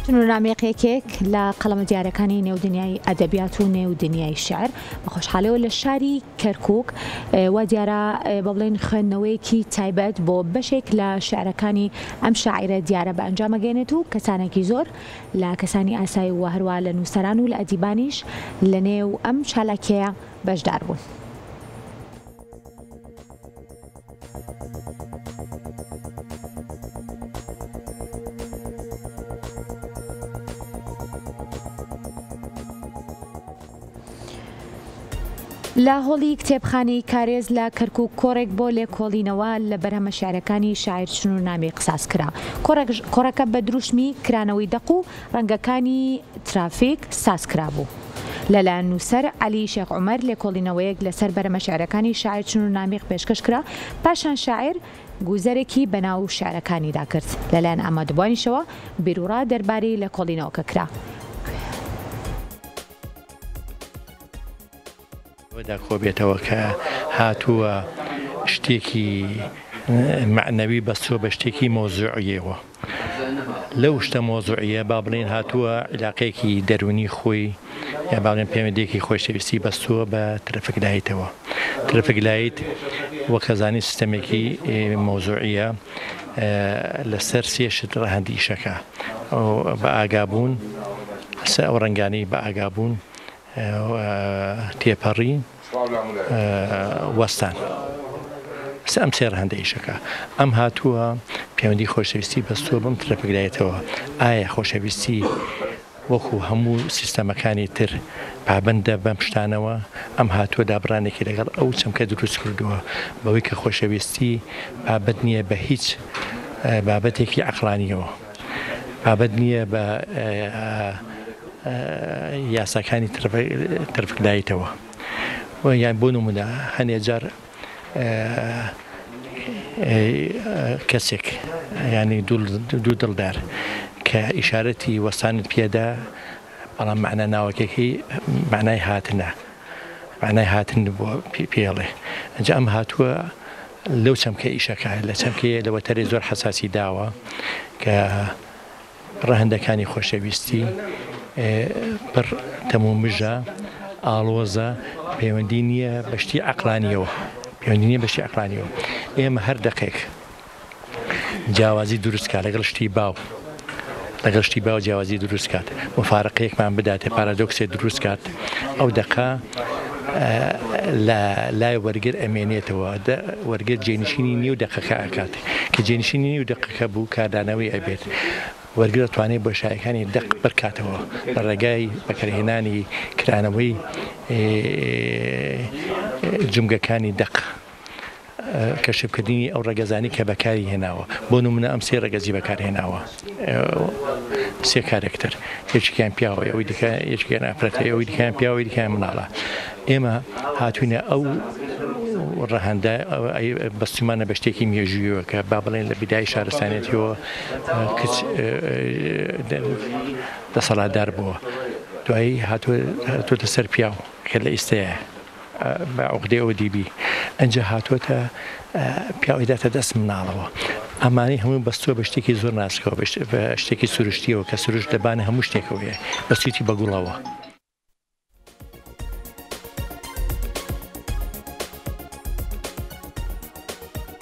نامێقێکێک لە قەڵەمە دیارەکانی نێودنیای ئەدەبیات و نێودنیای شعر بە خۆشحاڵیەوە لە شاری کەرکووک وا دیارە بە بڵێن خوێندنەوەیەکی تایبەت بۆ بەشێک لە شعرەکانی ئەم شاعیرە دیارە بە ئەنجامەگەێنێت و کەسانێکی زۆر لە کەسانی ئاسایی و هەروە لە نووسەران و لە ئەدیبانیش لە نێو ئەم چالاکیەیە بەشدار بوون. لە هۆڵی کتێبخانەی کارێز لە کەرکووک کۆڕێک بۆ لێکۆڵینەوە لە بەرهەمە شعرەکانی شاعیر چنوورنامی قساس کرا. کۆڕەکە بە دروشمی کرانەوەی دەق و ڕەنگەکانی ترافیک ساز کرا بوو. لەلایەن نووسەر عەلی شێخ عومەر لێکۆڵینەوەیەک لەسەر بەرهەمە شعرەکانی شاعیر چنوورنامیق پێشکەش کرا، پاشان شاعیر گوزەرێکی بەناو شعرەکانیدا کرد. لەلایەن ئامادەبوانیشەوە بیرروڕا دەربارەی لێکۆڵینەوەکە کرا. داخۆ بێتەوە کە هاتووە شتێکی معنەوی بەستووە بە شتێکی مۆزوعیەوە. لەو شتە مۆزوعیە با بڵێن هاتووە علاقەیەکی دەرونی خۆی یا با بڵێن پەیوەندیەکی خۆشەویستی بەستووە بە ترەفەکلایەتەوە. ترەفەکلایەت وەک ئەزانی سیستەمێکی مۆزوعیە لەسەر سێ شت ڕەهەندی ئیشەکە بە ئاگابوون، ئەو ڕەنگانەی بە ئاگابوون، تێپەڕی، وەستان. ئەم سێ ڕەهەندە ئیشەکە. ئەم هاتووە پەیوەندی خۆشەویستی بەستووە بەم ترەفەکلایەتەوە. ئایا خۆشەویستی وەکو هەموو سیستەمەکانی تر پابەندە بەم شتانەوە؟ ئەم هاتووە دابڕانێکی لەگەڵ ئەو چەمکە دروست کردووە بەوەی کە خۆشەویستی بابەت نییە بە هیچ بابەتێکی عەقلانیەوە، بابەت نییە بە یاساکانی ترەفەکلایەتەوە. یان بۆ نمونە هەنێ جار کەسێک ینی دوو دڵدار کە ئیشارەتی وەستانت پێدا، بەڵام معنە ناوەکێکی معنای هاتنە، معنای هاتن بۆ پێڵێ. ئەنجا ئەم هاتووە لەو چەمکە ئیشەکە لە چەمکەیە لە وەتەرێ زۆر حەساسی داوە کە ڕەهەندەکانی خۆشەویستی پڕ تەمومژە، ئاڵۆزە، پەیوەندی نییە بەشتی عەقلانیەوە، پەیوەندی نییە بەشتی عەقلانیەوە. ئێمە هەر دەقێک جیاوازی دروستکە لەگەڵ شتی باو، لەگەڵ شتی باو جیاوازی دروست کات، مفارقەیەکمان بداتێ، پارادۆکسێ دروست کات، ئەو دەقا لای وەرگر ئەمێنێتەوە، وەرگر جێنشینی نیو دەقەکە ئەکات کە جێنشینی نیو دەقەکە بوو کاردانەوەی ئەبێت. وەرگرە توانێت بۆ شایەکانی دەق بڕکاتەوە لە ڕێگای بەکارهێنانی کرانەوەی جومگەکانی دەق، کەشفکردنی ئەو ڕێگەزانی کە بەکاری هێناوە. بۆ نمونە ئەم سێ ڕێگەزی بەکارهێناوە، سێ کارێکتر، یەکێکیان پیاوە، ئەوەی دیکە یەکێکیان ئافرەتە، ئەوەی دیکەیان پیاوە، ئەوەی دیکەیان مناڵە. ئێمە هاتوونە ئەو ڕەهەندە بەستومانە بە شتێکی مێژوویەوە کە با بڵێن لە بیدای شارستانێتیەوە کچ دەسەڵاتدار بووە، دوایی هاتوۆتە سەر پیاو کە لە ئیستەیە بە عوقدەیەوە دیبی، ئەنجا هاتوۆتە پیاوی داتە دەست مناڵەوە. ئەمانەی هەموو بەستووە بە شتێکی زۆر ناسکەوە، بە شتێکی سروشتیەوە کە سروش دەبانە هەموو شتێکەوەیە بەسویتی بەگوڵەوە.